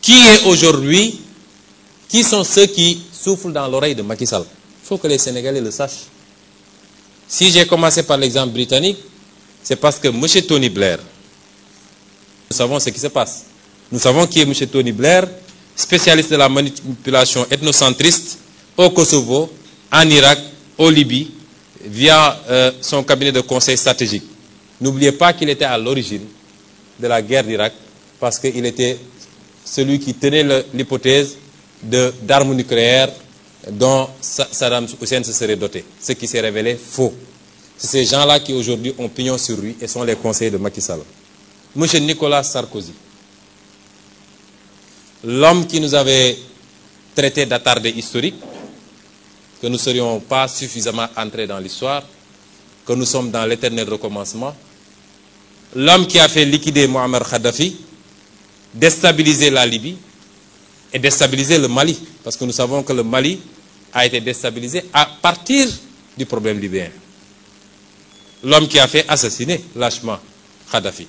qui sont ceux qui soufflent dans l'oreille de Macky Sall? Il faut que les Sénégalais le sachent. Si j'ai commencé par l'exemple britannique, c'est parce que M. Tony Blair, nous savons ce qui se passe. Nous savons qui est M. Tony Blair, spécialiste de la manipulation ethnocentriste au Kosovo, en Irak, au Libye, via son cabinet de conseil stratégique. N'oubliez pas qu'il était à l'origine de la guerre d'Irak, parce qu'il était celui qui tenait l'hypothèse d'armes nucléaires dont Saddam Hussein se serait doté, ce qui s'est révélé faux. C'est ces gens-là qui aujourd'hui ont pignon sur lui et sont les conseillers de Macky Sall. Monsieur Nicolas Sarkozy, l'homme qui nous avait traité d'attardé historique, que nous ne serions pas suffisamment entrés dans l'histoire, que nous sommes dans l'éternel recommencement, l'homme qui a fait liquider Mohamed Kadhafi, déstabiliser la Libye et déstabiliser le Mali, parce que nous savons que le Mali a été déstabilisé à partir du problème libyen. L'homme qui a fait assassiner lâchement Kadhafi.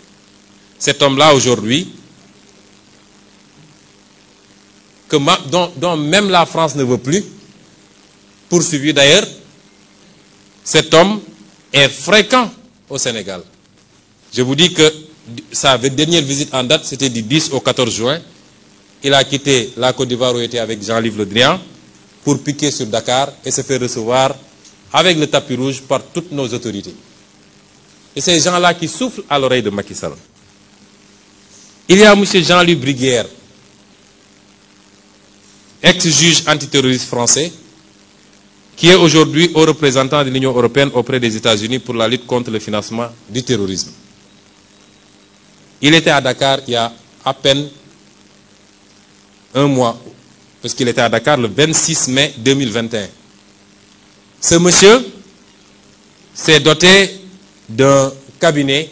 Cet homme-là aujourd'hui, dont même la France ne veut plus, poursuivi d'ailleurs, cet homme est fréquent au Sénégal. Je vous dis que sa dernière visite en date, c'était du 10 au 14 juin. Il a quitté la Côte d'Ivoire où il était avec Jean-Yves Le Drian pour piquer sur Dakar et se faire recevoir avec le tapis rouge par toutes nos autorités. Et ces gens-là qui soufflent à l'oreille de Macky Sall. Il y a M. Jean-Louis Bruguière, ex-juge antiterroriste français, qui est aujourd'hui haut représentant de l'Union européenne auprès des États-Unis pour la lutte contre le financement du terrorisme. Il était à Dakar il y a à peine un mois, parce qu'il était à Dakar le 26 mai 2021. Ce monsieur s'est doté d'un cabinet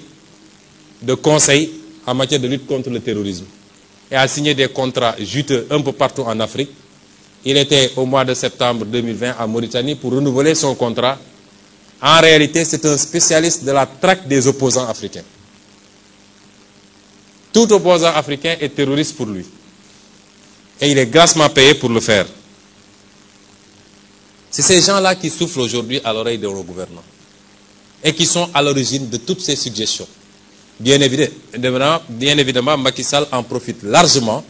de conseil en matière de lutte contre le terrorisme et a signé des contrats juteux un peu partout en Afrique. Il était au mois de septembre 2020 en Mauritanie pour renouveler son contrat. En réalité, c'est un spécialiste de la traque des opposants africains. Tout opposant africain est terroriste pour lui. Et il est grassement payé pour le faire. C'est ces gens-là qui soufflent aujourd'hui à l'oreille de nos gouvernants. Et qui sont à l'origine de toutes ces suggestions. Bien évidemment, Macky Sall en profite largement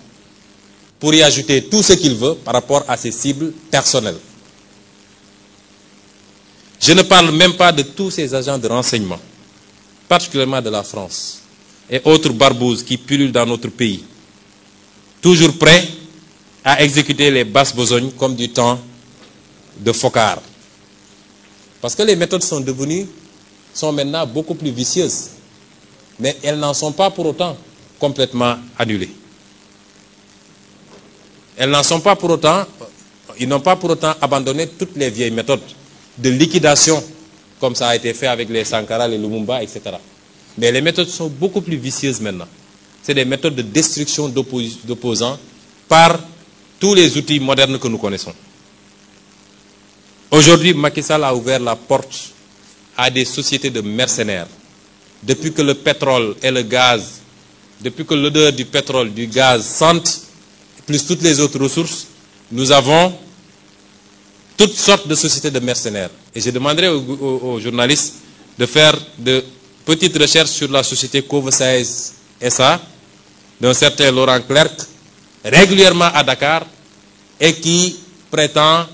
pour y ajouter tout ce qu'il veut par rapport à ses cibles personnelles. Je ne parle même pas de tous ces agents de renseignement, particulièrement de la France, et autres barbouzes qui pullulent dans notre pays, toujours prêts à exécuter les basses besognes comme du temps de Focard. Parce que les méthodes sont maintenant beaucoup plus vicieuses, mais elles n'en sont pas pour autant complètement annulées. Ils n'ont pas pour autant abandonné toutes les vieilles méthodes de liquidation, comme ça a été fait avec les Sankara, les Lumumba, etc. Mais les méthodes sont beaucoup plus vicieuses maintenant. C'est des méthodes de destruction d'opposants par tous les outils modernes que nous connaissons. Aujourd'hui, Macky Sall a ouvert la porte à des sociétés de mercenaires. Depuis que le pétrole et le gaz, depuis que l'odeur du pétrole, du gaz sentent, plus toutes les autres ressources, nous avons toutes sortes de sociétés de mercenaires. Et je demanderai aux journalistes de faire de petites recherches sur la société Covesaes SA, d'un certain Laurent Clerc, régulièrement à Dakar, et qui prétend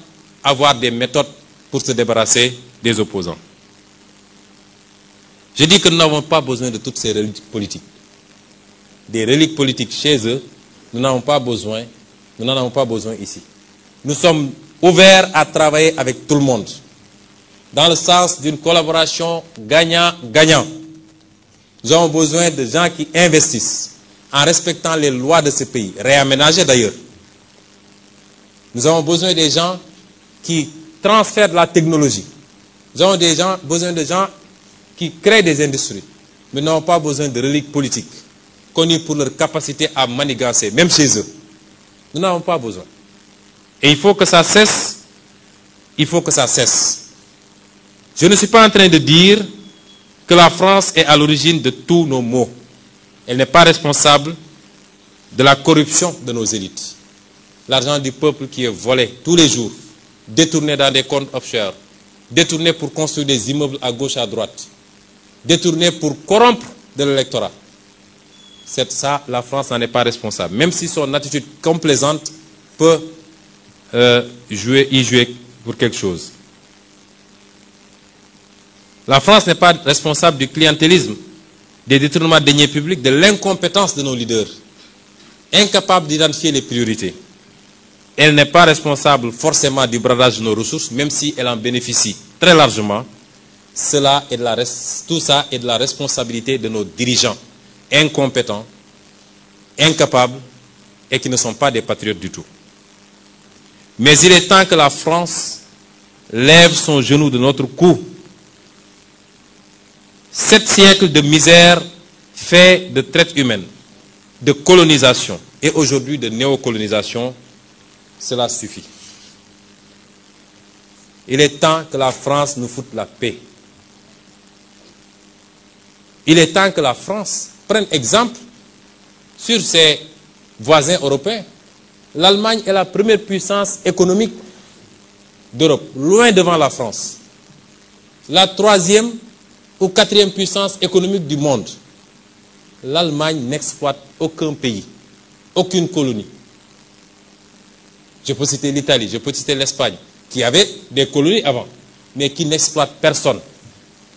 avoir des méthodes pour se débarrasser des opposants. Je dis que nous n'avons pas besoin de toutes ces reliques politiques. Des reliques politiques chez eux, nous n'en avons pas besoin ici. Nous sommes ouverts à travailler avec tout le monde, dans le sens d'une collaboration gagnant-gagnant. Nous avons besoin de gens qui investissent, en respectant les lois de ce pays, réaménagées d'ailleurs. Nous avons besoin des gens qui transfèrent de la technologie. Nous avons besoin de gens qui créent des industries. Mais nous n'avons pas besoin de reliques politiques, connues pour leur capacité à manigancer, même chez eux. Nous n'avons pas besoin. Et il faut que ça cesse. Il faut que ça cesse. Je ne suis pas en train de dire que la France est à l'origine de tous nos maux. Elle n'est pas responsable de la corruption de nos élites. L'argent du peuple qui est volé tous les jours, détourné dans des comptes offshore, détourné pour construire des immeubles à gauche, à droite, détourné pour corrompre de l'électorat. C'est ça, la France n'en est pas responsable. Même si son attitude complaisante peut y jouer pour quelque chose. La France n'est pas responsable du clientélisme, des détournements de deniers publics, de l'incompétence de nos leaders, incapables d'identifier les priorités. Elle n'est pas responsable forcément du bradage de nos ressources, même si elle en bénéficie très largement. Tout ça est de la responsabilité de nos dirigeants incompétents, incapables et qui ne sont pas des patriotes du tout. Mais il est temps que la France lève son genou de notre cou. 7 siècles de misère fait de traite humaine, de colonisation et aujourd'hui de néocolonisation, cela suffit. Il est temps que la France nous foute la paix. Il est temps que la France prenne exemple sur ses voisins européens. L'Allemagne est la première puissance économique d'Europe, loin devant la France. La 3e ou 4e puissance économique du monde. L'Allemagne n'exploite aucun pays, aucune colonie. Je peux citer l'Italie, je peux citer l'Espagne, qui avait des colonies avant, mais qui n'exploitent personne,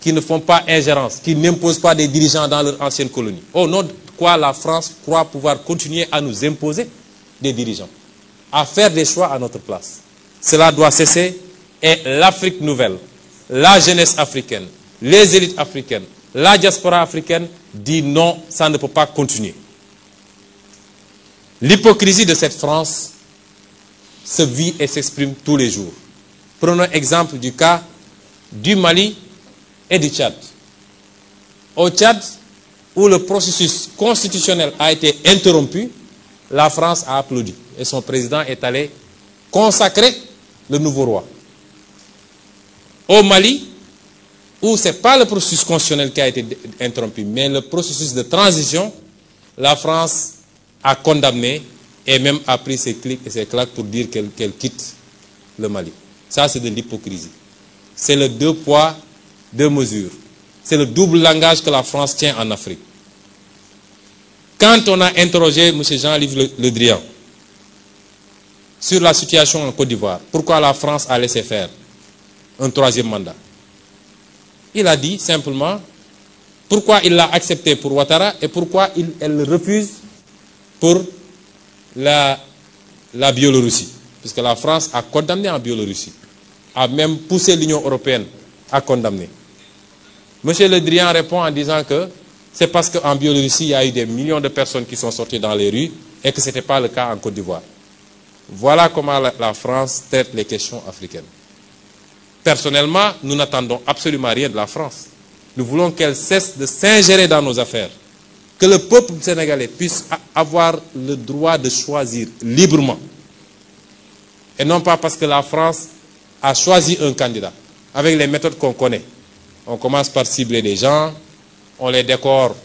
qui ne font pas ingérence, qui n'imposent pas des dirigeants dans leur ancienne colonie. Au nom de quoi la France croit pouvoir continuer à nous imposer des dirigeants, à faire des choix à notre place. Cela doit cesser et l'Afrique nouvelle, la jeunesse africaine, les élites africaines, la diaspora africaine dit non, ça ne peut pas continuer. L'hypocrisie de cette France se vit et s'exprime tous les jours. Prenons exemple du cas du Mali et du Tchad. Au Tchad, où le processus constitutionnel a été interrompu, la France a applaudi et son président est allé consacrer le nouveau roi. Au Mali, où ce n'est pas le processus constitutionnel qui a été interrompu, mais le processus de transition, la France a condamné et même a pris ses clics et ses claques pour dire qu'elle quitte le Mali. Ça, c'est de l'hypocrisie. C'est le 2 poids, 2 mesures. C'est le double langage que la France tient en Afrique. Quand on a interrogé M. Jean-Yves Le Drian sur la situation en Côte d'Ivoire, pourquoi la France a laissé faire un 3e mandat, il a dit simplement pourquoi il l'a accepté pour Ouattara et pourquoi elle le refuse pour la Biélorussie. Puisque la France a condamné en Biélorussie, a même poussé l'Union européenne à condamner. M. Le Drian répond en disant que c'est parce qu'en Biélorussie, il y a eu des millions de personnes qui sont sorties dans les rues et que ce n'était pas le cas en Côte d'Ivoire. Voilà comment la France traite les questions africaines. Personnellement, nous n'attendons absolument rien de la France. Nous voulons qu'elle cesse de s'ingérer dans nos affaires. Que le peuple sénégalais puisse avoir le droit de choisir librement. Et non pas parce que la France a choisi un candidat, avec les méthodes qu'on connaît. On commence par cibler des gens, on les décore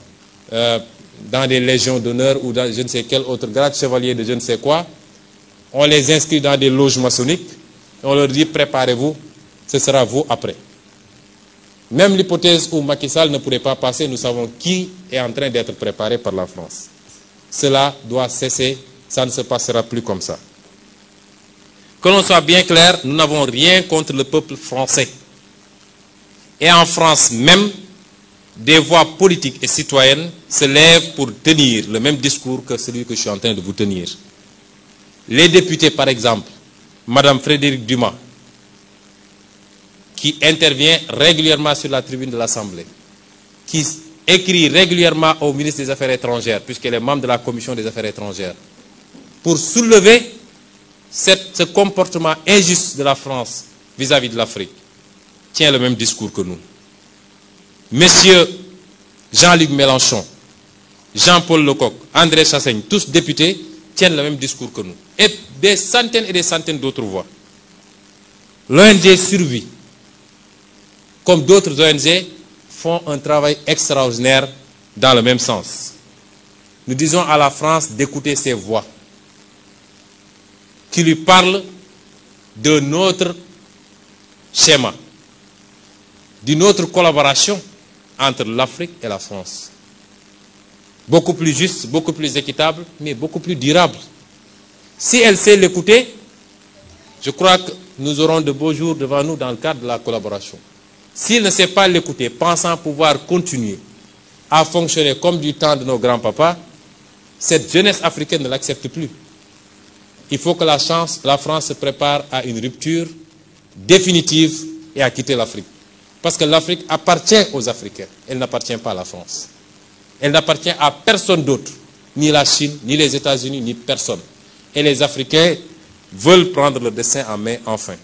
dans des légions d'honneur ou dans je ne sais quel autre grade, chevalier de je ne sais quoi. On les inscrit dans des loges maçonniques et on leur dit préparez-vous, ce sera vous après. Même l'hypothèse où Macky Sall ne pourrait pas passer, nous savons qui est en train d'être préparé par la France. Cela doit cesser, ça ne se passera plus comme ça. Que l'on soit bien clair, nous n'avons rien contre le peuple français. Et en France même, des voix politiques et citoyennes se lèvent pour tenir le même discours que celui que je suis en train de vous tenir. Les députés, par exemple, Madame Frédérique Dumas, qui intervient régulièrement sur la tribune de l'Assemblée, qui écrit régulièrement au ministre des Affaires étrangères, puisqu'elle est membre de la Commission des Affaires étrangères, pour soulever ce comportement injuste de la France vis-à-vis de l'Afrique, tient le même discours que nous. Messieurs Jean-Luc Mélenchon, Jean-Paul Lecoq, André Chassaigne, tous députés, tiennent le même discours que nous. Et des centaines d'autres voix. L'ONG Survie, comme d'autres ONG, font un travail extraordinaire dans le même sens. nous disons à la France d'écouter ces voix qui lui parlent de notre schéma, d'une autre collaboration entre l'Afrique et la France. Beaucoup plus juste, beaucoup plus équitable, mais beaucoup plus durable. Si elle sait l'écouter, je crois que nous aurons de beaux jours devant nous dans le cadre de la collaboration. S'il ne sait pas l'écouter, pensant pouvoir continuer à fonctionner comme du temps de nos grands-papas, cette jeunesse africaine ne l'accepte plus. Il faut que la France se prépare à une rupture définitive et à quitter l'Afrique. Parce que l'Afrique appartient aux Africains, elle n'appartient pas à la France. Elle n'appartient à personne d'autre, ni la Chine, ni les États-Unis, ni personne. Et les Africains veulent prendre le destin en main enfin.